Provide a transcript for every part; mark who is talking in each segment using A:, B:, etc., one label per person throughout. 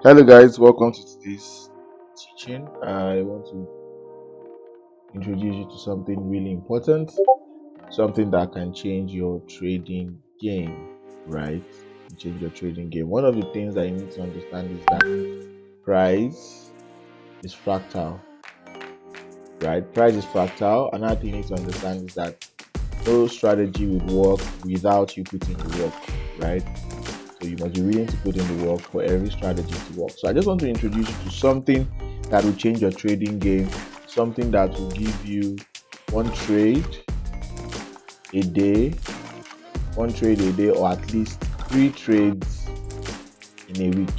A: Hello guys, welcome to today's teaching. I want to introduce you to something really important, something that can change your trading game, right? Change your trading game. One of the things that you need to understand is that price is fractal, right? Price is fractal. Another thing you need to understand is that no strategy would work without you putting the work, right? So you must be willing to put in the work for every strategy to work. So I just want to introduce you to something that will change your trading game, something that will give you one trade a day, or at least 3 trades in a week.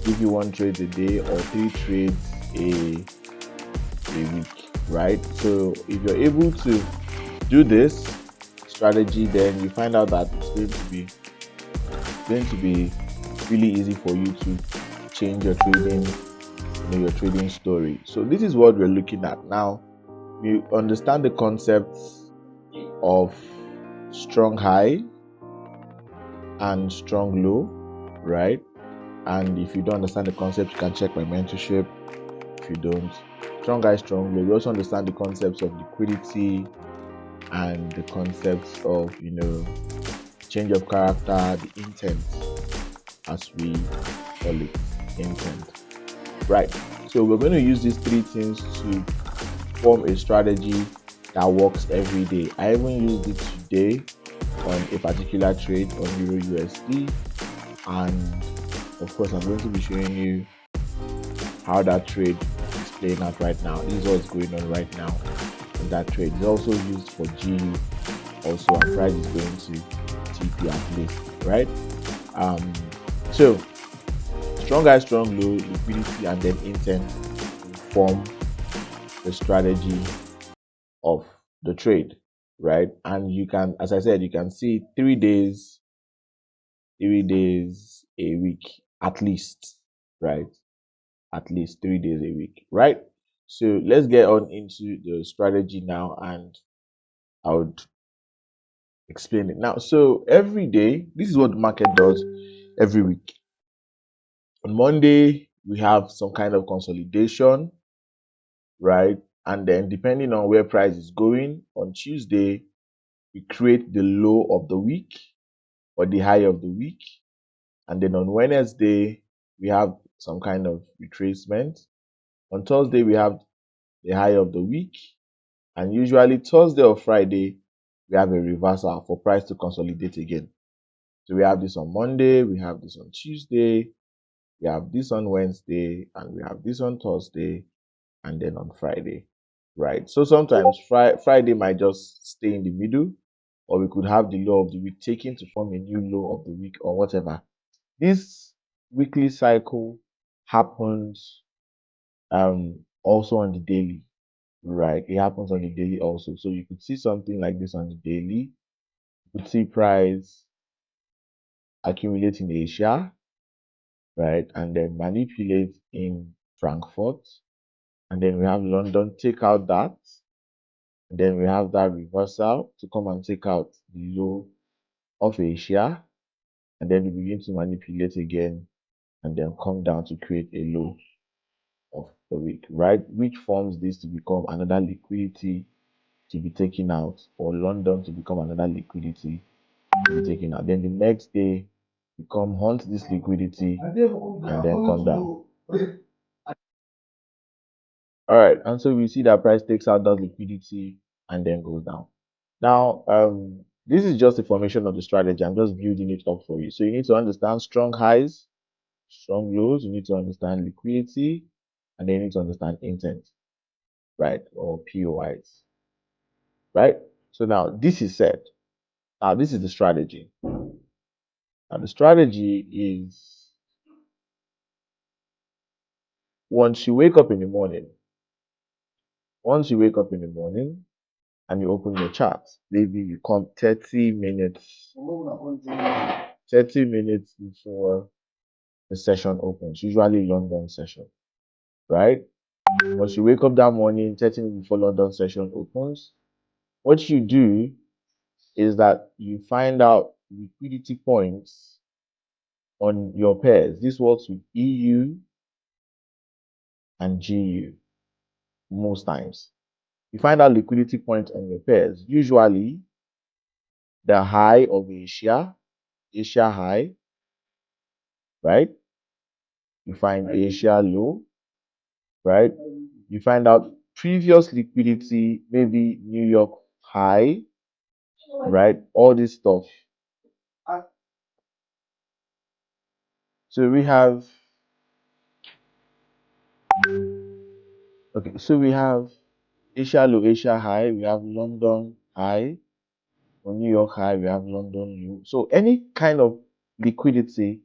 A: Give you 1 trade a day or 3 trades a week, right? So if you're able to do this strategy, then you find out that it's going to be really easy for you to change your your trading story. So this is what we're looking at now. You understand the concepts of strong high and strong low, right? And if you don't understand the concept, you can check my mentorship. If you don't, strong high, strong low. We also understand the concepts of liquidity and the concepts of change of character, the intent, as we call it, intent. Right. So we're going to use these 3 things to form a strategy that works every day. I even used it today on a particular trade on Euro USD, and of course I'm going to be showing you how that trade is playing out right now. This is what's going on right now in that trade. It's also used for GU also, and price is going to TP at least, right? So strong high, strong low, liquidity, and then intent will form the strategy of the trade, right? And you can, as I said, you can see 3 days a week at least, right? At least 3 days a week, right? So let's get on into the strategy now, and I would explain it now. So every day, this is what the market does every week. On Monday, we have some kind of consolidation, right? And then depending on where price is going, on Tuesday, we create the low of the week or the high of the week. And then on Wednesday, we have some kind of retracement. On Thursday, we have the high of the week. And usually Thursday or Friday, we have a reversal for price to consolidate again. So we have this on Monday, we have this on Tuesday, we have this on Wednesday, and we have this on Thursday, and then on Friday, right? So sometimes Friday might just stay in the middle, or we could have the low of the week taken to form a new low of the week or whatever. This weekly cycle happens also on the daily, right? It happens on the daily also. So you could see something like this on the daily. You could see price accumulate in Asia, right? And then manipulate in Frankfurt. And then we have London take out that. And then we have that reversal to come and take out the low of Asia. And then we begin to manipulate again and then come down to create a low of the week, right? Which forms this to become another liquidity to be taken out, or London to become another liquidity to be taken out. Then the next day, we come hunt this liquidity and then come down. All right, and so we see that price takes out that liquidity and then goes down. Now, this is just the formation of the strategy. I'm just building it up for you. So you need to understand strong highs, strong lows. You need to understand liquidity, and then you need to understand intent, right, or POIs, right? So now this is set. Now this is the strategy. Now the strategy is once you wake up in the morning, once you wake up in the morning and you open your chart, maybe you come 30 minutes before the session opens, usually London session, right? Once you wake up that morning, 30 minutes before London session opens, what you do is that you find out liquidity points on your pairs. This works with EU and GU most times. You find out liquidity points on your pairs. Usually, the high of Asia high, right? You find Asia low, right? You find out previous liquidity, maybe New York high, right? All this stuff. So we have, okay, so we have Asia low, Asia high, we have London high, or New York high, we have London low. So any kind of liquidity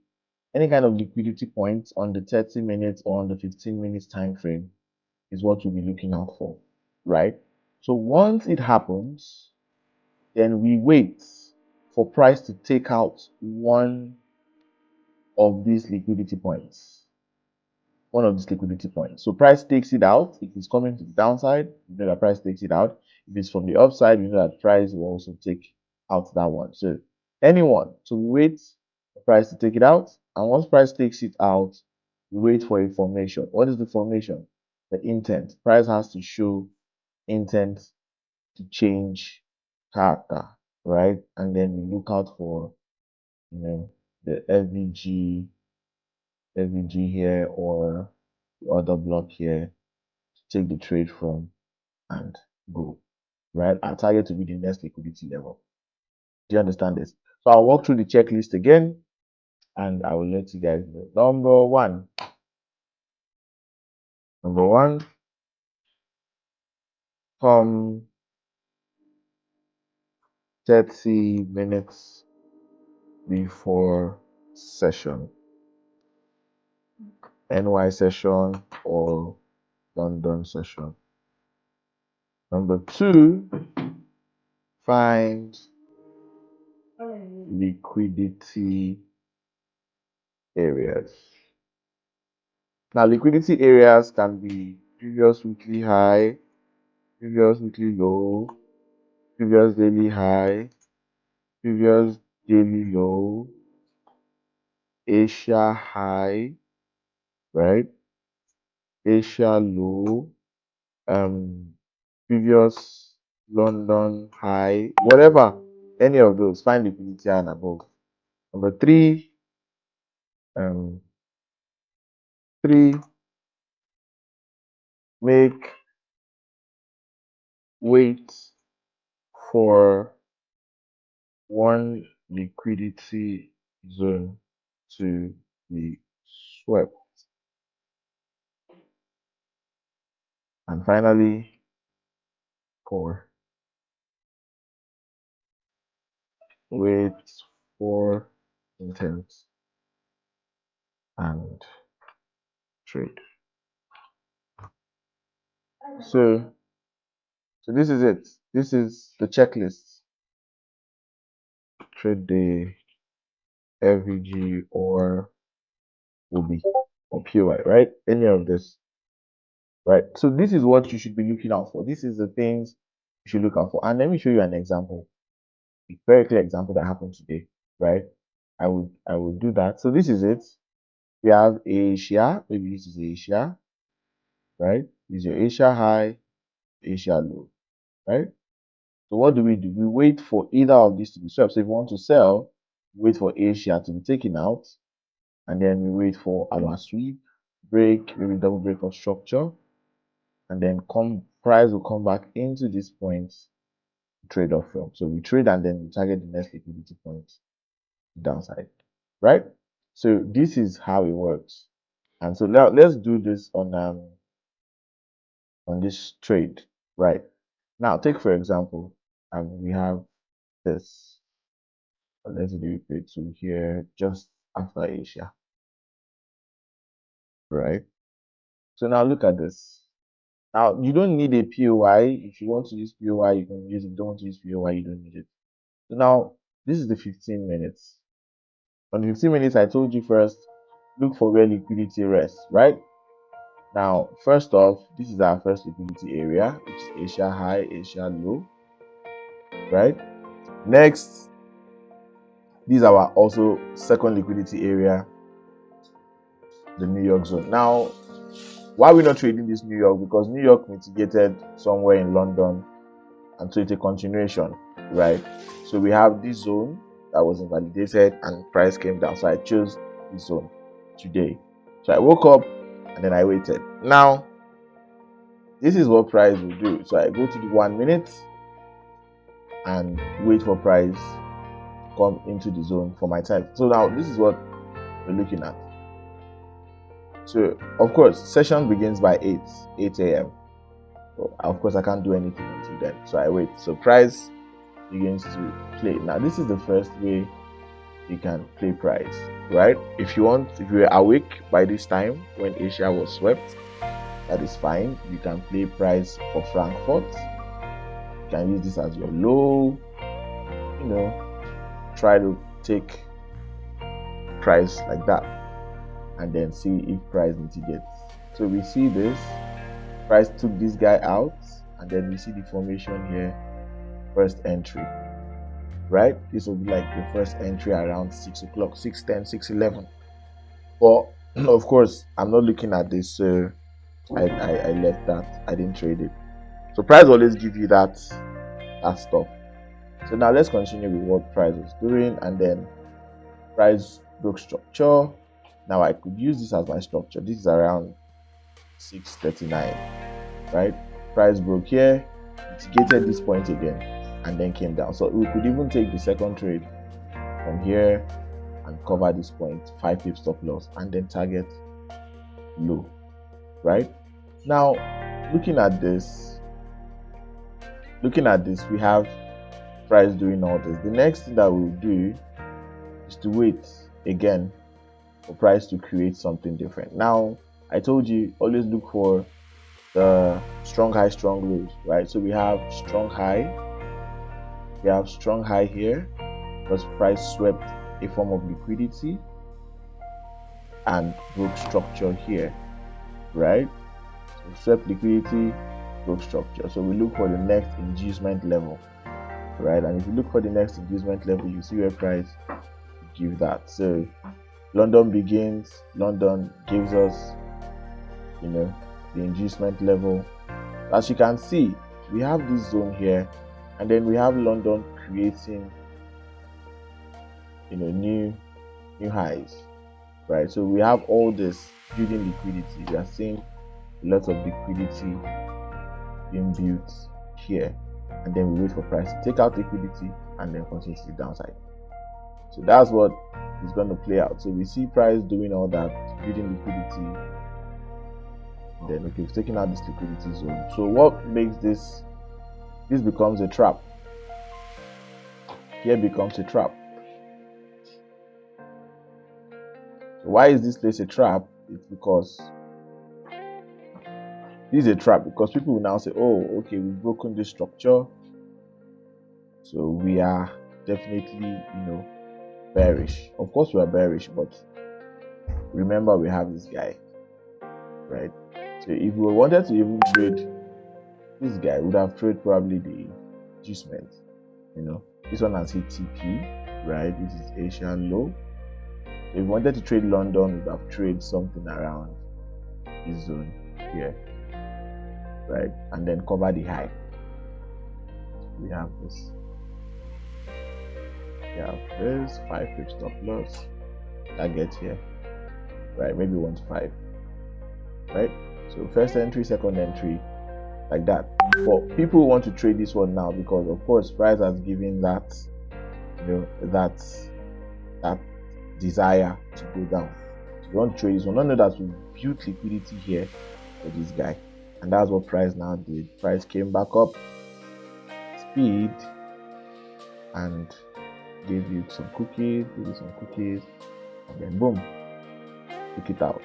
A: points on the 30 minutes or on the 15 minutes time frame is what we'll be looking out for, right? So once it happens, then we wait for price to take out one of these liquidity points. So price takes it out. If it's coming to the downside, you know that price takes it out. If it's from the upside, you know that price will also take out that one. So anyone, so we wait for price to take it out. And once price takes it out, we wait for a formation. What is the formation? The intent. Price has to show intent to change character, right? And then we look out for, the FVG here or the other block here to take the trade from and go, right? Our target to be the next liquidity level. Do you understand this? So I'll walk through the checklist again and I will let you guys know. Number one, come 30 minutes before session, NY session or London session. Number two, find liquidity areas. Now, liquidity areas can be previous weekly high, previous weekly low, previous daily high, previous daily low, Asia high, right? Asia low, previous London high, whatever, any of those, find liquidity and above. Number three, make wait for one liquidity zone to be swept. And finally, 4, wait for intent and trade. So this is it. This is the checklist. Trade day, FVG or OB or PY, right? Any of this, right? So this is what you should be looking out for. This is the things you should look out for. And let me show you an example, a very clear example that happened today, right? I would do that. So this is it. We have Asia, maybe this is Asia, right? This is your Asia high, Asia low, right? So what do? We wait for either of these to be swept. So if we want to sell, wait for Asia to be taken out, and then we wait for our sweep, break, maybe double break of structure, and then price will come back into this point to trade off from. So we trade and then we target the next liquidity point downside, right? So this is how it works. And so now let's do this on this trade, right? Now take for example, we have this. Let's do it to here just after Asia, right? So now look at this. Now you don't need a POI. If you want to use POI, you can use it. If you don't want to use POI, you don't need it. So now this is the 15 minutes. On the 15 minutes, I told you first, look for where liquidity rests, right? Now, first off, this is our first liquidity area, which is Asia high, Asia low, right? Next, these are our also second liquidity area, the New York zone. Now, why are we not trading this New York? Because New York mitigated somewhere in London, and so it's a continuation, right? So we have this zone that was invalidated and price came down. So I chose this zone today. So I woke up and then I waited. Now, this is what price will do. So I go to the 1 minute and wait for price to come into the zone for my time. So now this is what we're looking at. So of course, session begins by 8 a.m. So of course I can't do anything until then. So I wait. So price begins to play. Now this is the first way you can play price, right? If you were awake by this time when Asia was swept, that is fine. You can play price for Frankfurt. You can use this as your low, try to take price like that and then see if price mitigates. So we see this, price took this guy out, and then we see the formation here, first entry, right? This will be like the first entry around 6 o'clock, 6:10, 6:11. But of course, I'm not looking at this, so I left that. I didn't trade it. So price always give you that stuff. So now let's continue with what price was doing, and then price broke structure. Now I could use this as my structure. This is around 6:39, right? Price broke here, mitigated this point again, and then came down. So we could even take the second trade from here and cover this point, 5 pips stop loss, and then target low, right? Now looking at this, we have price doing all this. The next thing that we'll do is to wait again for price to create something different. Now I told you always look for the strong high, strong lows, right? So we have strong high, here because price swept a form of liquidity and broke structure here, right? So swept liquidity, broke structure. So we look for the next inducement level, right? And if you look for the next inducement level, you see where price give that. So London begins, London gives us, the inducement level. As you can see, we have this zone here, and then we have London creating, new highs, right? So we have all this building liquidity. We are seeing a lot of liquidity being built here, and then we wait for price to take out liquidity and then continue to the downside. So that's what is going to play out. So we see price doing all that, building liquidity. Then okay, we've taken out this liquidity zone. So what makes this becomes a trap. Here becomes a trap. So why is this place a trap? It's because this is a trap, because people will now say, oh, okay, we've broken this structure, so we are definitely, bearish. Of course we are bearish, but remember we have this guy, right? So if we wanted to even trade this guy, we would have traded probably the inducement. This one has hit TP, right? This is Asian low. So if we wanted to trade London, we would have traded something around this zone here, right? And then cover the high. We have this. We have this 5 pip stop loss. Target here, right? Maybe 1 to 5, right? So first entry, second entry, like that. But people want to trade this one now because, of course, price has given that, that desire to go down. So you want to trade this one. Not know that we built liquidity here for this guy, and that's what price now did. Price came back up, speed, and gave you some cookies, and then boom, took it out.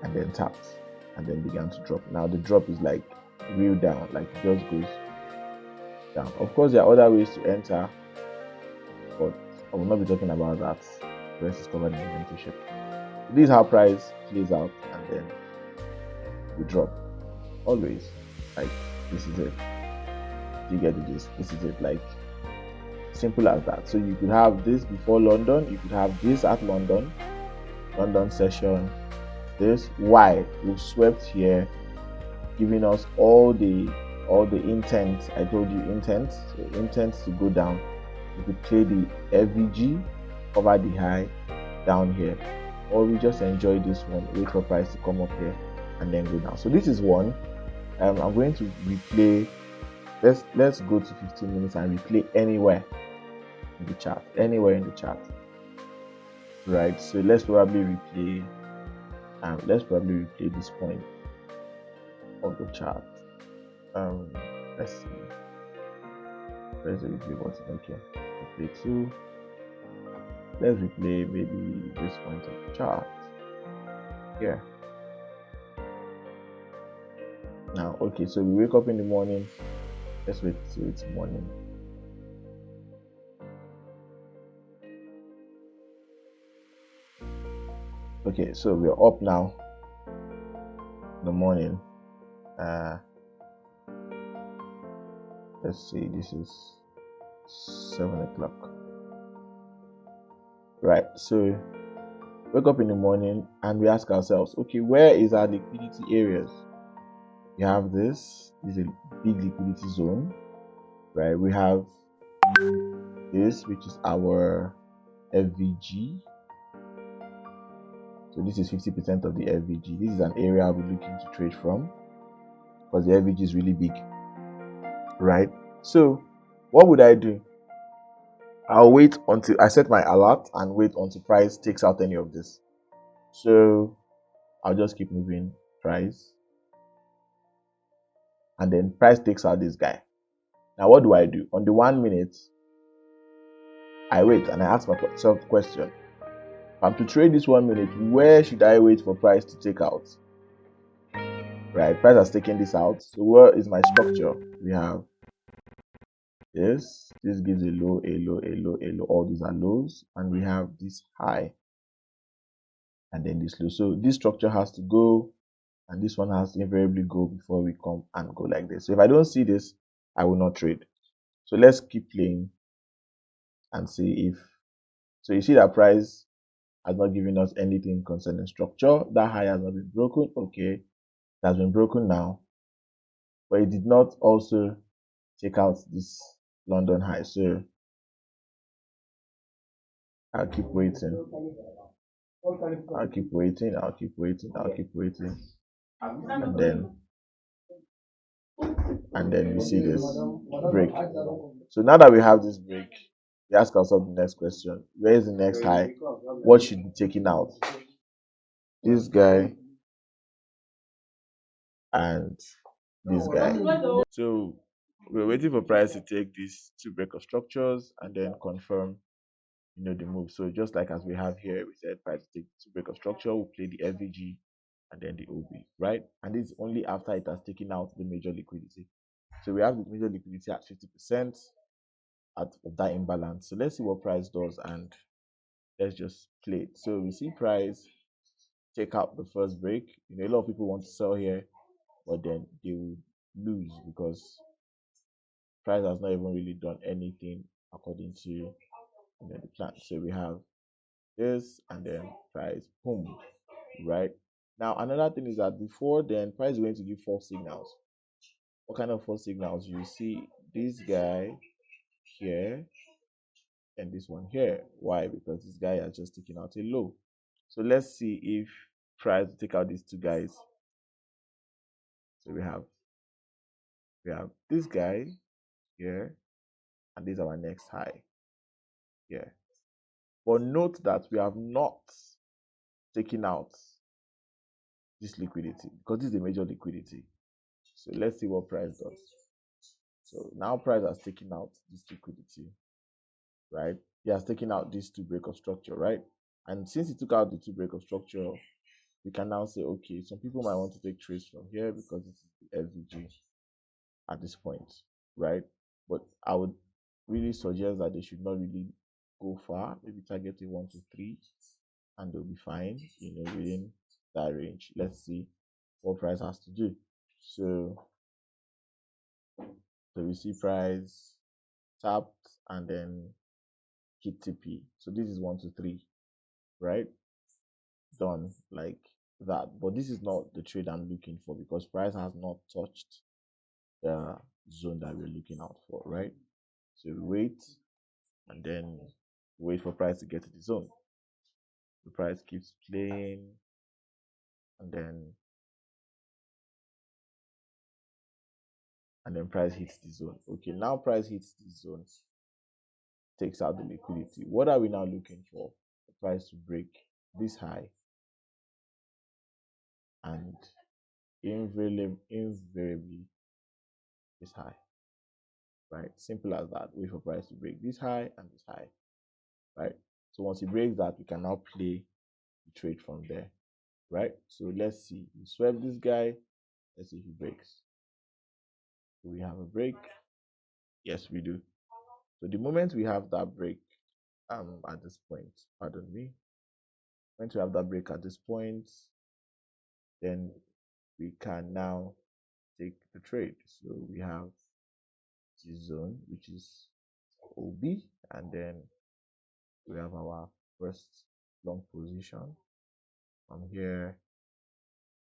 A: And then tapped, and then began to drop. Now the drop is like real down, like it just goes down. Of course, there are other ways to enter, but I will not be talking about that. The rest is covered in the mentorship. This is how price plays out, and then we drop. Always, like this is it. You get the gist. This is it, like simple as that. So you could have this before London, you could have this at London, London session. This why we've swept here, giving us all the intent. I told you intent. So intent to go down. We could play the FVG, cover the high down here, or we just enjoy this one, wait for price to come up here and then go down. So this is one. I'm going to replay. Let's go to 15 minutes and replay anywhere in the chart, right? So let's probably replay this point of the chart. Let's see, where's the replay button? Okay, replay 2. Let's replay maybe this point of the chart here. Now, okay, so we wake up in the morning. Let's wait till it's morning. Okay, so we're up now in the morning. Let's see, this is 7 o'clock. Right, so wake up in the morning and we ask ourselves, okay, where is our liquidity areas? We have this is a big liquidity zone, right? We have this, which is our FVG. So this is 50% of the FVG. This is an area I'll be looking to trade from because the FVG is really big, right? So what would I do? I'll wait until I set my alert and wait until price takes out any of this. So I'll just keep moving price, and then price takes out this guy. Now what do I do? On the 1 minute, I wait and I ask myself the question: if I'm to trade this 1 minute, where should I wait for price to take out? Right, price has taken this out. So where is my structure? We have this gives a low, a low, a low, a low. All these are lows, and we have this high and then this low. So this structure has to go, and this one has to invariably go before we come and go like this. So if I don't see this, I will not trade. So let's keep playing and see if, so you see that price has not given us anything concerning structure. That high has not been broken. Okay, it has been broken now, but it did not also take out this London high. So I'll keep waiting. I'll keep waiting. I'll keep waiting. I'll keep waiting. And then we see this break. So now that we have this break, we ask ourselves the next question: where is the next high? What should be taken out? This guy and this guy. So we're waiting for price to take these two break of structures and then confirm, the move. So just like as we have here, we said price to take two break of structure, we'll play the FVG and then the OB, right? And this is only after it has taken out the major liquidity. So we have the major liquidity at 50% of that imbalance. So let's see what price does and let's just play it. So we see price take out the first break. A lot of people want to sell here, but then they will lose because price has not even really done anything according to the plan. So we have this and then price boom, right? Now another thing is that before then price is going to give false signals. What kind of false signals? You see this guy here and this one here. Why? Because this guy has just taken out a low. So let's see if price take out these two guys. So we have this guy here, and this is our next high here. But note that we have not taken out this liquidity because this is a major liquidity. So let's see what price does. So now price has taken out this liquidity, right? He has taken out these two break of structure, right? And since he took out the two break of structure, we can now say, okay, some people might want to take trades from here because this is the FVG at this point, right? But I would really suggest that they should not really go far, maybe target a 1 to 3 and they'll be fine, within that range. Let's see what price has to do. So we see price tapped and then hit TP. So this is 1 to 3, right? done like that. But this is not the trade I'm looking for because price has not touched the zone that we're looking out for, right? So wait and then wait for price to get to the zone. The price keeps playing and then price hits the zone. Okay, now price hits the zone, takes out the liquidity. What are we now looking for? The price to break this high and invariably this high, right? Simple as that. Wait for price to break this high and this high, right? So once it breaks that, we can now play the trade from there, right? So let's see. We swept this guy. Let's see if he breaks. Do we have a break? Yes, we do. So the moment we have that break, at this point, pardon me, when we have that break at this point, then we can now take the trade. So we have this zone, which is OB, and then we have our first long position. From here,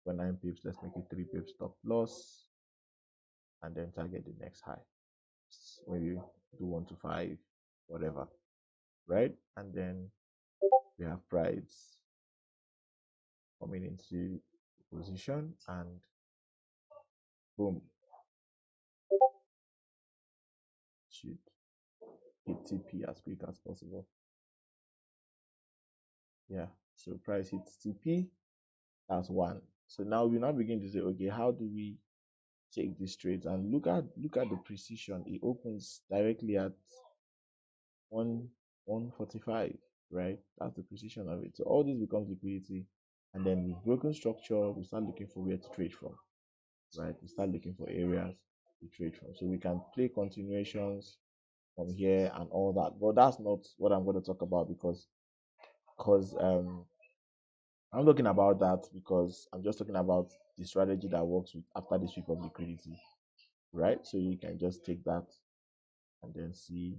A: for 9 pips, let's make it 3 pips stop loss, and then target the next high. Maybe do 1 to 5, whatever, right? And then we have price coming into position, and boom, should hit TP as quick as possible. Yeah, so price hits TP. That's one. So now we now begin to say, okay, how do we take these trades? And look at the precision. It opens directly at 145, right? That's the precision of it. So all this becomes liquidity, and then with broken structure, we start looking for where to trade from, right? We start looking for areas to trade from. So we can play continuations from here and all that, but that's not what I'm going to talk about because I'm talking about that because I'm just talking about the strategy that works with after the sweep of liquidity, right? So you can just take that and then see